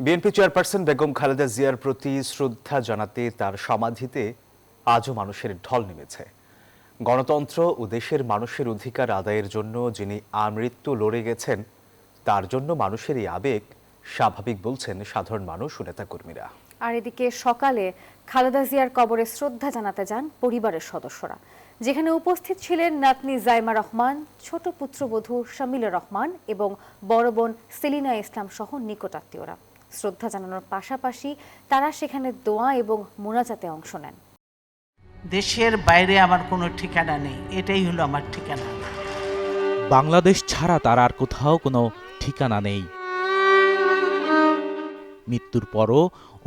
BNP chairperson Begum Khaleda জিয়ার প্রতি শ্রদ্ধা জানাতে তার সমাধিতে আজও মানুষের ঢল নেমেছে। গণতন্ত্র ও দেশের মানুষের অধিকার আদায়ের জন্য যিনি আমৃত্যু লড়ে গেছেন, তার জন্য মানুষের এই আবেগ স্বাভাবিক বলছেন সাধারণ মানুষ ও নেতাকর্মীরা। আর এদিকে সকালে খালেদা জিয়ার কবরে শ্রদ্ধা জানাতে যান পরিবারের সদস্যরা, যেখানে উপস্থিত ছিলেন নাতনি জাইমা রহমান, ছোট পুত্রবধূ শামিলা রহমান এবং বড় বোন সেলিনা ইসলাম সহ নিকটাত্মীয়রা। শ্রদ্ধা জানানোর পাশাপাশি তারা সেখানে দোয়া এবং মোনাজাতে অংশ নেন। দেশের বাইরে আমার কোনো ঠিকানা নেই, এটাই হলো আমার ঠিকানা। বাংলাদেশ ছাড়া তার আর কোথাও কোনো ঠিকানা নেই। মৃত্যুর পরও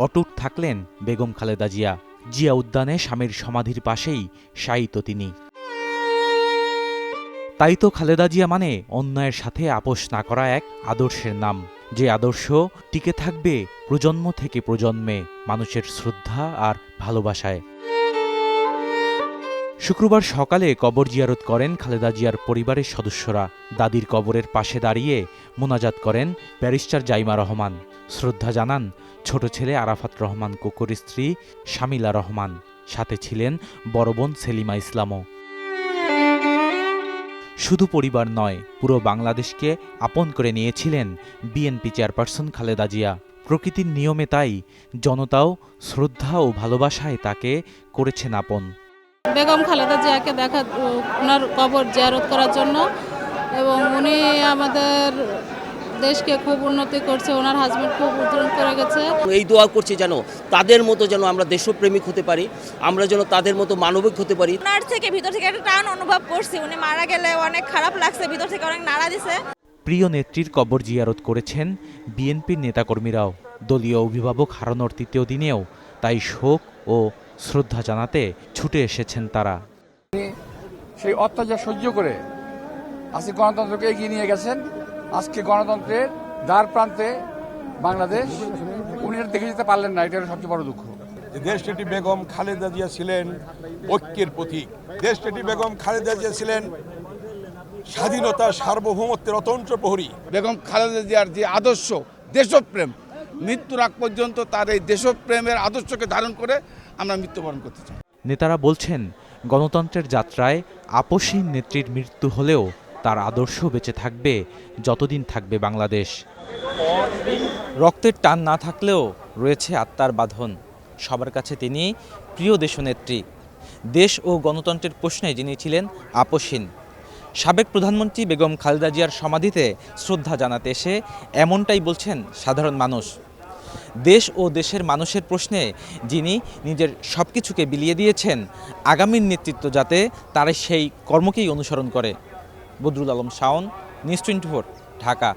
অটুট থাকলেন বেগম খালেদা জিয়া। জিয়া উদ্যানে স্বামীর সমাধির পাশেই শায়িত তিনি। তাই তো খালেদা জিয়া মানে অন্যায়ের সাথে আপোষ না করা এক আদর্শের নাম, যে আদর্শ টিকে থাকবে প্রজন্ম থেকে প্রজন্মে মানুষের শ্রদ্ধা আর ভালোবাসায়। শুক্রবার সকালে কবর জিয়ারত করেন খালেদা জিয়ার পরিবারের সদস্যরা। দাদির কবরের পাশে দাঁড়িয়ে মোনাজাত করেন ব্যারিস্টার জাইমা রহমান। শ্রদ্ধা জানান ছোট ছেলে আরাফাত রহমান কোকোর স্ত্রী শামিলা রহমান। সাথে ছিলেন বড় বোন সেলিমা ইসলামও। শুধু পরিবার নয়, পুরো বাংলাদেশকে আপন করে নিয়েছিলেন বিএনপি চেয়ারপারসন খালেদা জিয়া। প্রকৃতির নিয়মে তাই জনতাও শ্রদ্ধা ও ভালোবাসায় তাকে করেছেন আপন। বেগম খালেদা জিয়াকে ওনার কবর জিয়ারত করার জন্য, এবং উনি আমাদের দেশকে খুব উন্নতি করছে, ওনার হাজবেন্ড খুব উন্নতি করে গেছে। এই দোয়া করছি যেন তাদের মতো যেন আমরা দেশপ্রেমিক হতে পারি, আমরা যেন তাদের মতো মানবিক হতে পারি। ওনার থেকে ভিতর থেকে একটা টান অনুভব করছি, উনি মারা গেলে অনেক খারাপ লাগছে, ভিতর থেকে অনেক নাড়া দিছে। প্রিয় নেত্রীর কবর জিয়ারত করেছেন বিএনপির নেতাকর্মীরাও। দলীয় অভিভাবক হারানোর তৃতীয় দিনেও তাই শোক ও শ্রদ্ধা জানাতে ছুটে এসেছেন তারা। সেই অত্যাচার সহ্য করে আজকে গণতন্ত্রকে এগিয়ে নিয়ে গেছেন। আজকে গণতন্ত্রের দ্বার প্রান্তে বাংলাদেশ, উনি দেখে যেতে পারলেন না, এটা সবচেয়ে বড় দুঃখ। দেশনেত্রী বেগম খালেদা জিয়া ছিলেন ঐক্যের প্রতীক। দেশনেত্রী বেগম খালেদা জিয়া ছিলেন স্বাধীনতা সার্বভৌমত্বের অতন্ত্র প্রহরী। বেগম খালেদা জিয়ার যে আদর্শ দেশপ্রেম, মৃত্যুর আগ পর্যন্ত তার এই দেশপ্রেমের আদর্শকে ধারণ করে আমরা মৃত্যুবরণ করতে চাই। নেতারা বলছেন গণতন্ত্রের যাত্রায় আপোষহীন নেত্রীর মৃত্যু হলেও তার আদর্শ বেঁচে থাকবে যতদিন থাকবে বাংলাদেশ। রক্তের টান না থাকলেও রয়েছে আত্মার বাঁধন। সবার কাছে তিনি প্রিয় দেশনেত্রী। দেশ ও গণতন্ত্রের প্রশ্নে যিনি ছিলেন আপোষহীন। সাবেক প্রধানমন্ত্রী বেগম খালেদা জিয়ার সমাধিতে শ্রদ্ধা জানাতে এসে এমনটাই বলছেন সাধারণ মানুষ। দেশ ও দেশের মানুষের প্রশ্নে যিনি নিজের সব কিছুকে বিলিয়ে দিয়েছেন, আগামীর নেতৃত্ব যাতে তারা সেই কর্মকেই অনুসরণ করে। বদরুল আলম শাওন, নিউজ 24, ঢাকা।